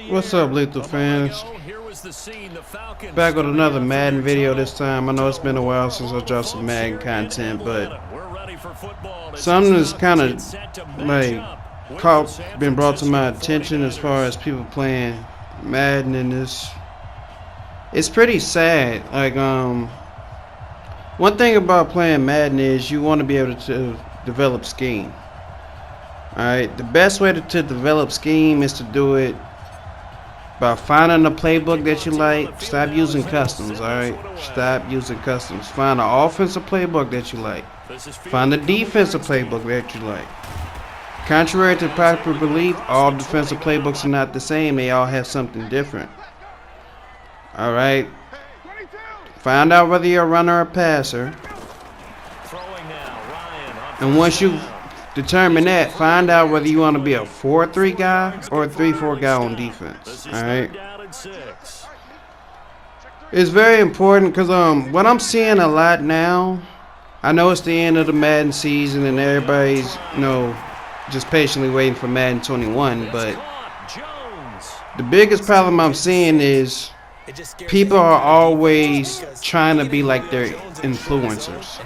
What's up, Lethal fans? Back with another Madden video this time. I know it's been a while since I dropped some Madden content, but something that's kind of like been brought to my attention as far as people playing Madden, and it's pretty sad. Like one thing about playing Madden is you want to be able to develop scheme. Alright, the best way to develop scheme is to do it by finding a playbook that you like. Stop using customs, alright? Stop using customs. Find an offensive playbook that you like. Find a defensive playbook that you like. Contrary to popular belief, all defensive playbooks are not the same. They all have something different. Alright? Find out whether you're a runner or a passer. And once you determine that, find out whether you want to be a 4-3 guy or a 3-4 guy on defense. Alright? It's very important because what I'm seeing a lot now, I know it's the end of the Madden season and everybody's, just patiently waiting for Madden 21, but the biggest problem I'm seeing is people are always trying to be like their influencers.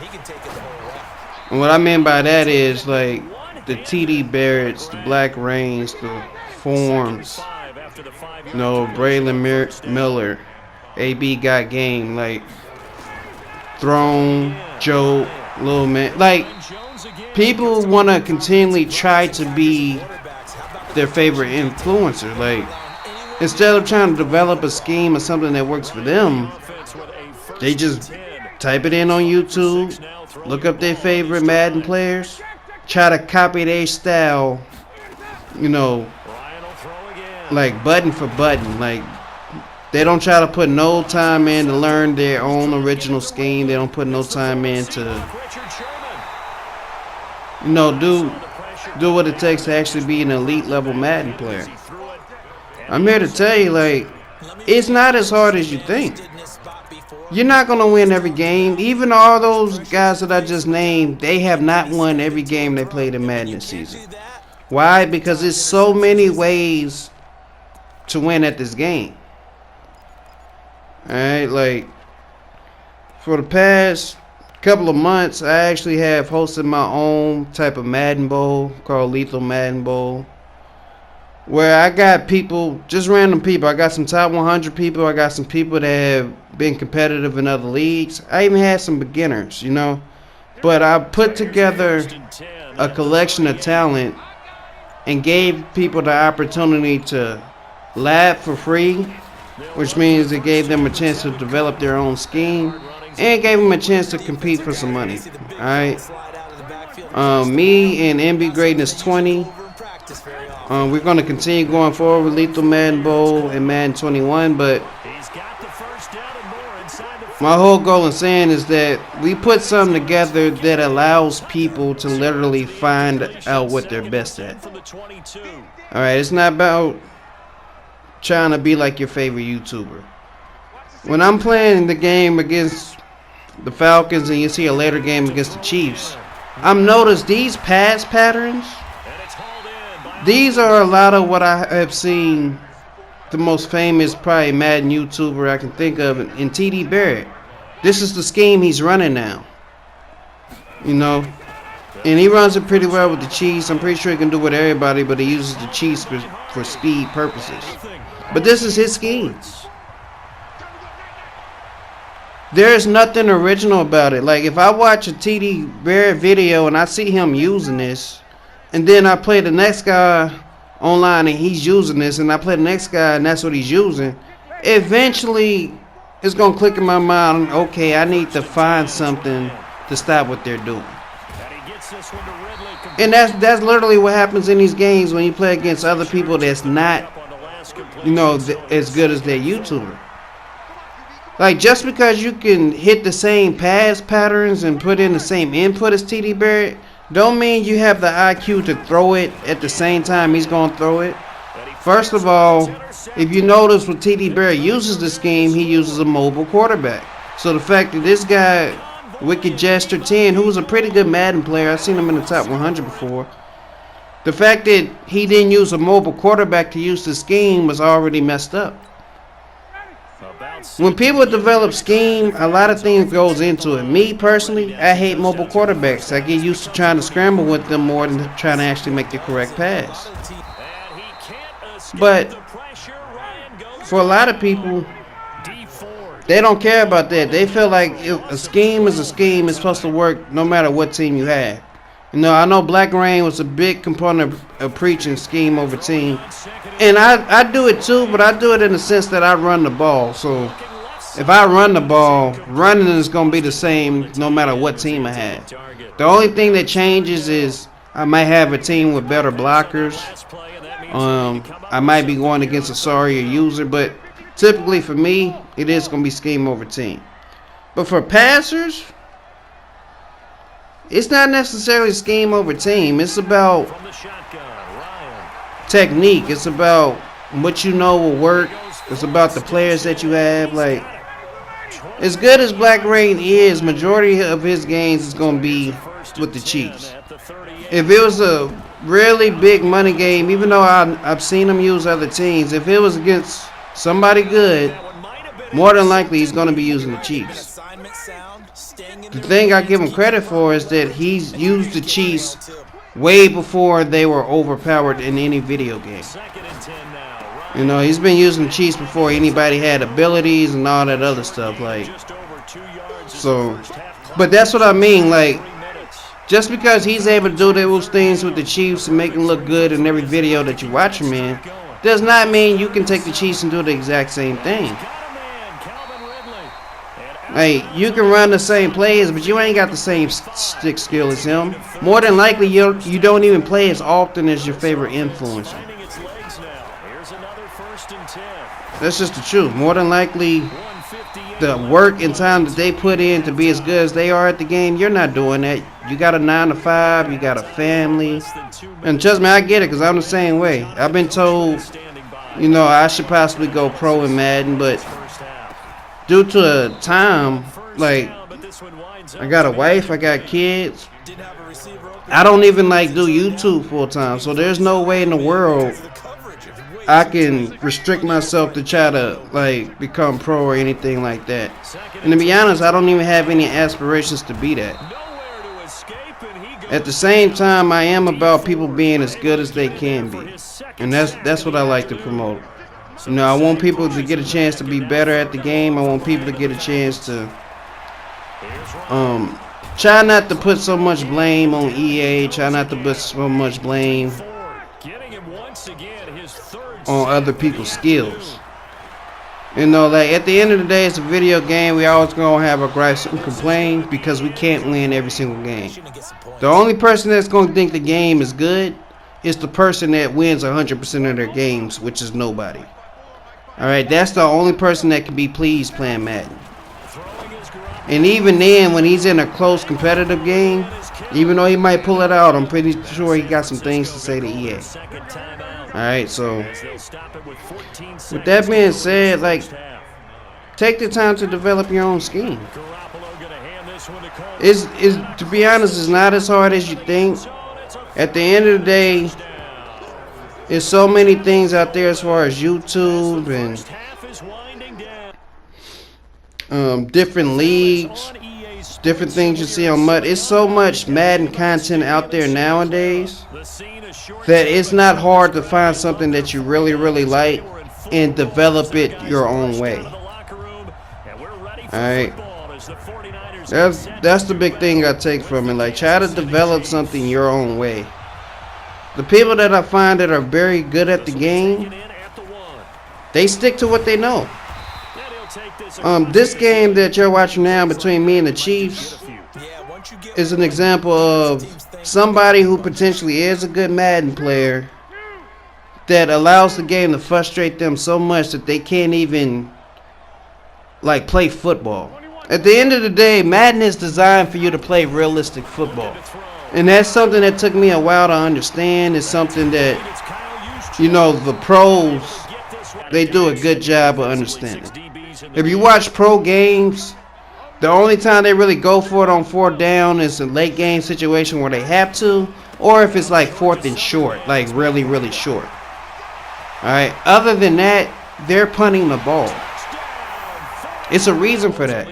And what I mean by that is like the TD Barretts, the Black Reigns, the Forms, Braylon Miller, AB Got Game, like Throne, Joe, Lil Man. Like, people want to continually try to be their favorite influencer. Like, instead of trying to develop a scheme or something that works for them, they just type it in on YouTube, look up their favorite Madden players, try to copy their style, like button for button. Like, they don't try to put no time in to learn their own original scheme. They don't put no time in to, do what it takes to actually be an elite level Madden player. I'm here to tell you, like, it's not as hard as you think. You're not going to win every game. Even all those guys that I just named, they have not won every game they played in Madden this season. Why? Because there's so many ways to win at this game. Alright, like, for the past couple of months, I actually have hosted my own type of Madden Bowl called Lethal Madden Bowl, where I got people, just random people. I got some top 100 people. I got some people that have been competitive in other leagues. I even had some beginners, But I put together a collection of talent and gave people the opportunity to lab for free, which means it gave them a chance to develop their own scheme and gave them a chance to compete for some money. Alright? Me and MB Greatness 20. We're going to continue going forward with Lethal Madden Bowl and Madden 21, but my whole goal in saying is that we put something together that allows people to literally find out what they're best at. Alright, it's not about trying to be like your favorite YouTuber. When I'm playing the game against the Falcons and you see a later game against the Chiefs, I've noticed these pass patterns. These are a lot of what I have seen the most famous probably Madden YouTuber I can think of in TD Barrett. This is the scheme he's running now. And he runs it pretty well with the Chiefs. I'm pretty sure he can do it with everybody, but he uses the Chiefs for speed purposes. But this is his scheme. There's nothing original about it. Like, if I watch a TD Barrett video and I see him using this, and then I play the next guy online and he's using this, and I play the next guy and that's what he's using, eventually it's going to click in my mind, okay, I need to find something to stop what they're doing. And that's literally what happens in these games when you play against other people that's not, as good as their YouTuber. Like, just because you can hit the same pass patterns and put in the same input as TD Barrett, don't mean you have the IQ to throw it at the same time he's going to throw it. First of all, if you notice when TD Barrett uses the scheme, he uses a mobile quarterback. So the fact that this guy, Wicked Jester 10, who was a pretty good Madden player, I've seen him in the top 100 before, The fact that he didn't use a mobile quarterback to use the scheme was already messed up. When people develop scheme, a lot of things goes into it. Me personally, I hate mobile quarterbacks. I get used to trying to scramble with them more than trying to actually make the correct pass. But for a lot of people, they don't care about that. They feel like if a scheme is a scheme. It's supposed to work no matter what team you have. You know, I know Black Rain was a big component of preaching scheme over team. And I do it too, but I do it in the sense that I run the ball. So if I run the ball, running is going to be the same no matter what team I have. The only thing that changes is I might have a team with better blockers. I might be going against a sorrier user, but typically for me, it is going to be scheme over team. But for passers, it's not necessarily scheme over team. It's about technique. It's about what you know will work. It's about the players that you have. Like, as good as Black Rain is, majority of his games is going to be with the Chiefs. If it was a really big money game, even though I've seen him use other teams, if it was against somebody good, more than likely he's going to be using the Chiefs. The thing I give him credit for is that he's used the Chiefs way before they were overpowered in any video game. You know, he's been using the Chiefs before anybody had abilities and all that other stuff. Like, so, but that's what I mean. Like, just because he's able to do those things with the Chiefs and make them look good in every video that you watch him in, does not mean you can take the Chiefs and do the exact same thing. Like, you can run the same plays, but you ain't got the same stick skill as him. More than likely, you don't even play as often as your favorite influencer. That's just the truth. More than likely, the work and time that they put in to be as good as they are at the game, you're not doing that. You got a 9 to 5, you got a family. And trust me, I get it, because I'm the same way. I've been told, you know, I should possibly go pro in Madden, but due to the time, like, I got a wife, I got kids. I don't even like do YouTube full time, so there's no way in the world I can restrict myself to try to like become pro or anything like that. And to be honest, I don't even have any aspirations to be that. At the same time, I am about people being as good as they can be, and that's what I like to promote. You know, I want people to get a chance to be better at the game. I want people to get a chance to try not to put so much blame on EA. Try not to put so much blame on other people's skills. You know, like at the end of the day, it's a video game. We always gonna have a gripe and complain because we can't win every single game. The only person that's gonna think the game is good is the person that wins 100% of their games, which is nobody. Alright, that's the only person that can be pleased playing Madden. And even then, when he's in a close competitive game, even though he might pull it out, I'm pretty sure he got some things to say to EA. Alright, so with that being said, like, take the time to develop your own scheme. It's to be honest, it's not as hard as you think. At the end of the day, there's so many things out there as far as YouTube and different leagues, different things you see on Mud. It's so much Madden content out there nowadays that it's not hard to find something that you really, really like and develop it your own way. Alright. That's the big thing I take from it. Like, try to develop something your own way. The people that I find that are very good at the game, they stick to what they know. This game that you're watching now between me and the Chiefs is an example of somebody who potentially is a good Madden player that allows the game to frustrate them so much that they can't even like play football. At the end of the day, Madden is designed for you to play realistic football. And that's something that took me a while to understand. It's something that, you know, the pros, they do a good job of understanding. If you watch pro games, the only time they really go for it on 4th down is a late game situation where they have to. or if it's like 4th and short, like really, really short. Alright, other than that, they're punting the ball. It's a reason for that.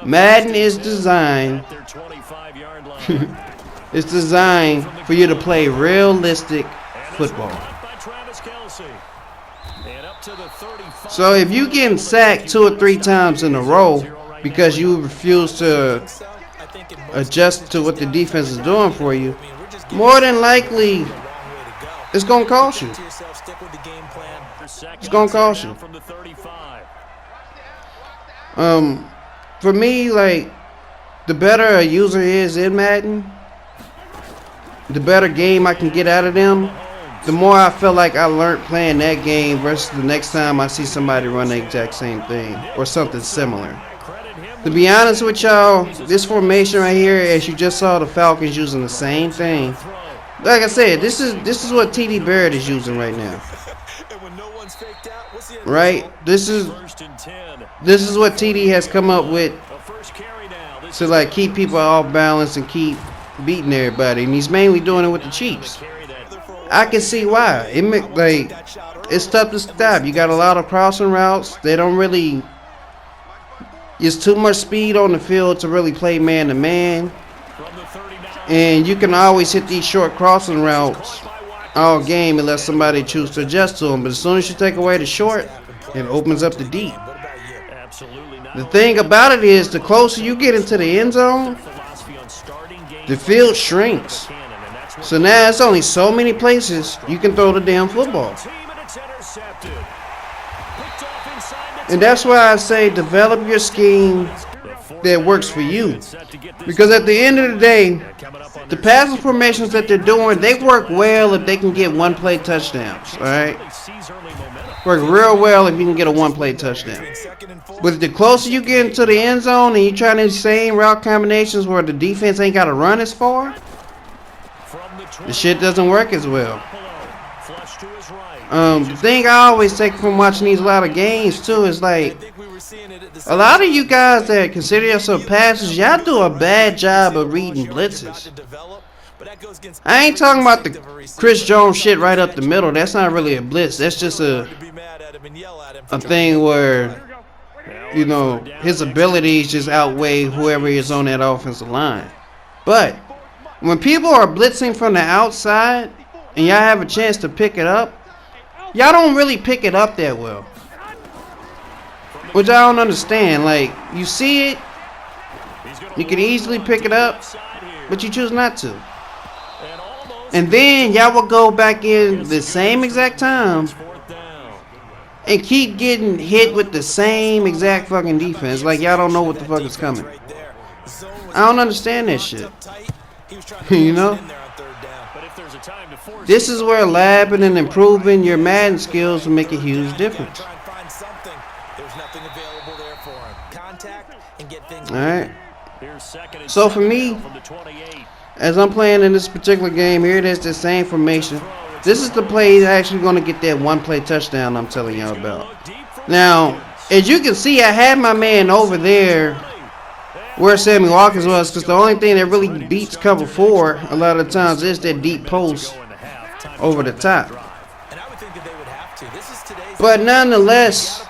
Madden is designed it's designed for you to play realistic football. So if you getting sacked 2 or 3 times in a row because you refuse to adjust to what the defense is doing for you, more than likely it's gonna cost you. It's gonna cost you. For me, like, the better a user is in Madden, the better game I can get out of them, the more I feel like I learned playing that game versus the next time I see somebody run the exact same thing or something similar. To be honest with y'all, this formation right here, as you just saw the Falcons using the same thing. Like I said, this is what TD Barrett is using right now. Right? This is what TD has come up with to like keep people off balance and keep beating everybody, and he's mainly doing it with the Chiefs. I can see why. It's tough to stop. You got a lot of crossing routes. They don't really. There's too much speed on the field to really play man to man, and you can always hit these short crossing routes all game unless somebody chooses to adjust to them. But as soon as you take away the short, it opens up the deep. The thing about it is, the closer you get into the end zone, the field shrinks. So now it's only so many places you can throw the damn football. And that's why I say develop your scheme that works for you. Because at the end of the day, the passing formations that they're doing, they work well if they can get one-play touchdowns. Alright? Work real well if you can get a one-play touchdown. But the closer you get into the end zone and you try these same route combinations where the defense ain't got to run as far, the shit doesn't work as well. The thing I always take from watching these a lot of games too is like, a lot of you guys that consider yourself passers, y'all do a bad job of reading blitzes. I ain't talking about the Chris Jones shit right up the middle. That's not really a blitz. That's just a thing where, you know, his abilities just outweigh whoever is on that offensive line. But when people are blitzing from the outside and y'all have a chance to pick it up, y'all don't really pick it up that well. Which I don't understand. Like, you see it, you can easily pick it up, but you choose not to. And then y'all will go back in the same exact time and keep getting hit with the same exact fucking defense. Like, y'all don't know what the fuck is coming. I don't understand that shit. You know? This is where labbing and improving your Madden skills will make a huge difference. Alright. So for me, as I'm playing in this particular game, here it is, the same formation. This is the play that's actually going to get that one-play touchdown I'm telling y'all about. Now, as you can see, I had my man over there where Sammy Watkins was, because the only thing that really beats cover 4 a lot of times is that deep post over the top. But nonetheless,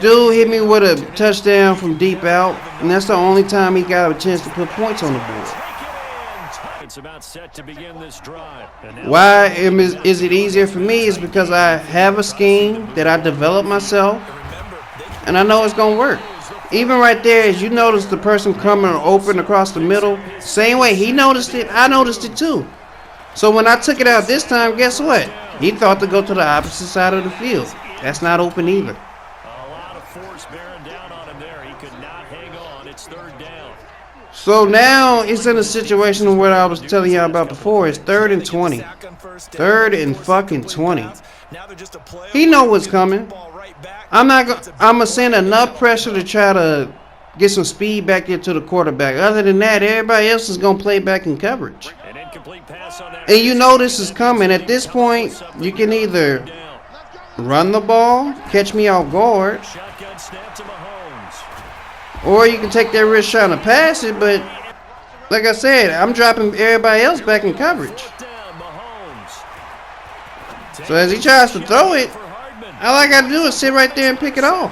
dude hit me with a touchdown from deep out, and that's the only time he got a chance to put points on the board. Why is it easier for me? Is because I have a scheme that I developed myself, and I know it's going to work. Even right there, as you notice the person coming open across the middle, same way he noticed it, I noticed it too. So when I took it out this time, guess what? He thought to go to the opposite side of the field. That's not open either. A lot of force bearing down on him there. He could not hang on. It's 3rd down. So now it's in a situation where I was telling y'all about before. It's 3rd and 20. 3rd and fucking 20. He know what's coming. I'm gonna send enough pressure to try to get some speed back there to the quarterback. Other than that, everybody else is gonna play back in coverage. And you know this is coming. At this point, you can either run the ball, catch me off guard, or you can take that risk trying to pass it, but Like I said, I'm dropping everybody else back in coverage. So as he tries to throw it, all I got to do is sit right there and pick it off.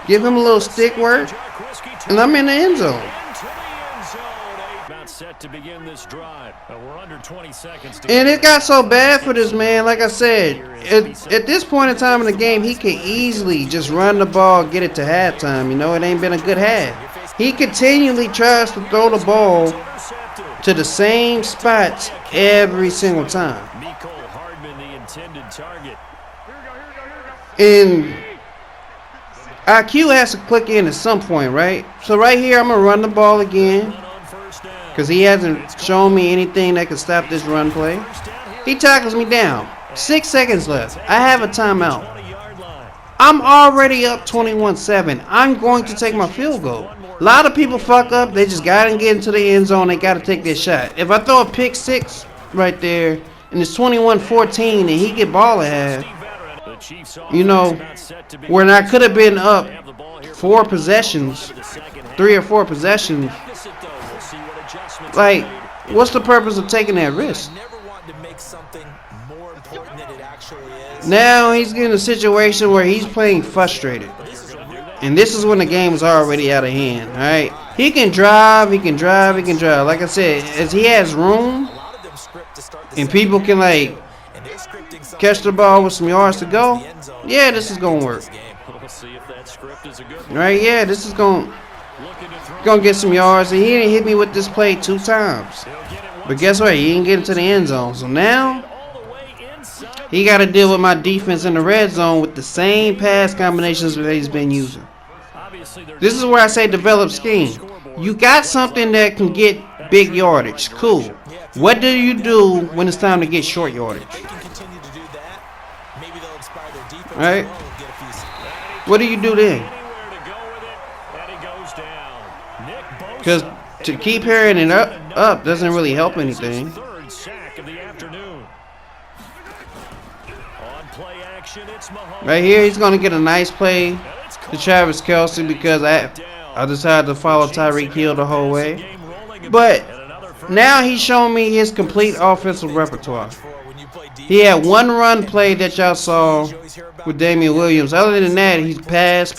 Give him a little stick work, and I'm in the end zone. Set to begin this drive. We're under 20 seconds. And it got so bad for this man. Like I said, at this point in time in the game, he could easily just run the ball, get it to halftime. You know, it ain't been a good half. He continually tries to throw the ball to the same spots every single time. And IQ has to click in at some point, right? So right here, I'm going to run the ball again, because he hasn't shown me anything that can stop this run play. He tackles me down. 6 seconds left. I have a timeout. I'm already up 21-7. I'm going to take my field goal. A lot of people fuck up. They just got to get into the end zone. They got to take their shot. If I throw a pick six right there, and it's 21-14, and he get ball at half, you know, when I could have been up 4 possessions, 3 or 4 possessions, like, what's the purpose of taking that risk? Now he's getting a situation where he's playing frustrated. And this is when the game is already out of hand, alright? He can drive, he can drive, he can drive. Like I said, as he has room, and people can, like, catch the ball with some yards to go, yeah, this is going to work. Right, yeah, this is going to get some yards. And he didn't hit me with this play 2 times. But guess what? He didn't get into the end zone. So now, he got to deal with my defense in the red zone with the same pass combinations that he's been using. This is where I say develop scheme. You got something that can get big yardage. Cool. What do you do when it's time to get short yardage? Right? What do you do then? Because to keep hearing it up doesn't really help anything. Right here, he's going to get a nice play to Travis Kelce because I decided to follow Tyreek Hill the whole way. But now he's showing me his complete offensive repertoire. He had one run play that y'all saw with Damian Williams. Other than that, he's pass.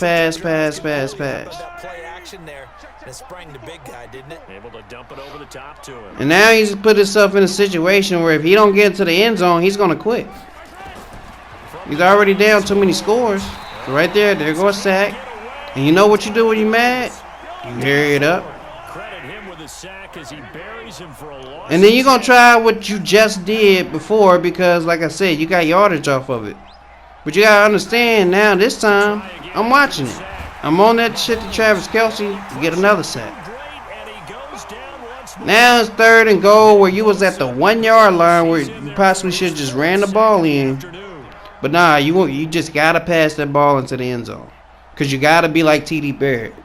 And now he's put himself in a situation where if he don't get into the end zone, he's going to quit. He's already down too many scores. So right there goes a sack. And you know what you do when you're mad? You hurry it up. And then you're going to try what you just did before because, like I said, you got yardage off of it. But you got to understand now, this time, I'm watching it. I'm on that shit to Travis Kelce to get another sack. Now it's 3rd and goal where you was at the 1 yard line where you possibly should have just ran the ball in. But nah, you just got to pass that ball into the end zone. Because you got to be like T.D. Barrett.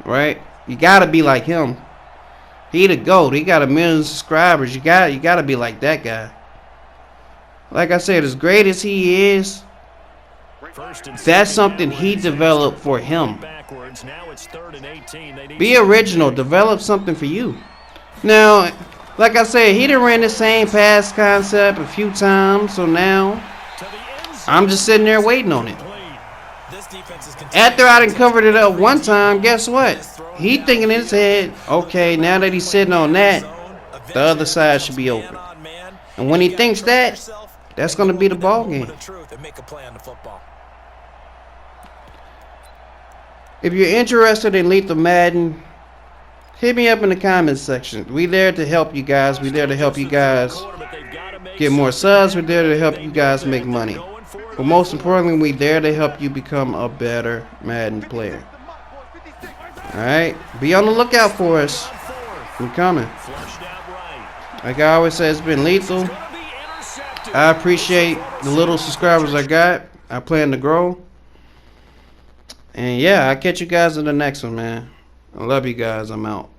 Right? You got to be like him. He the GOAT. He got 1 million subscribers. You got to be like that guy. Like I said, as great as he is, that's something he developed for him. Be original. Develop something for you. Now, like I said, he done ran the same pass concept a few times. So now, I'm just sitting there waiting on it. After I done covered it up one time, guess what? He thinking in his head, okay, now that he's sitting on that, the other side should be open. And when he thinks that, that's going to be the ball game. If you're interested in Lethal Madden, hit me up in the comments section. We there to help you guys. We there to help you guys get more subs. We're there to help you guys make money. But most importantly, we there to help you become a better Madden player. Alright? Be on the lookout for us. We're coming. Like I always say, it's been lethal. I appreciate the little subscribers I got. I plan to grow. And yeah, I'll catch you guys in the next one, man. I love you guys. I'm out.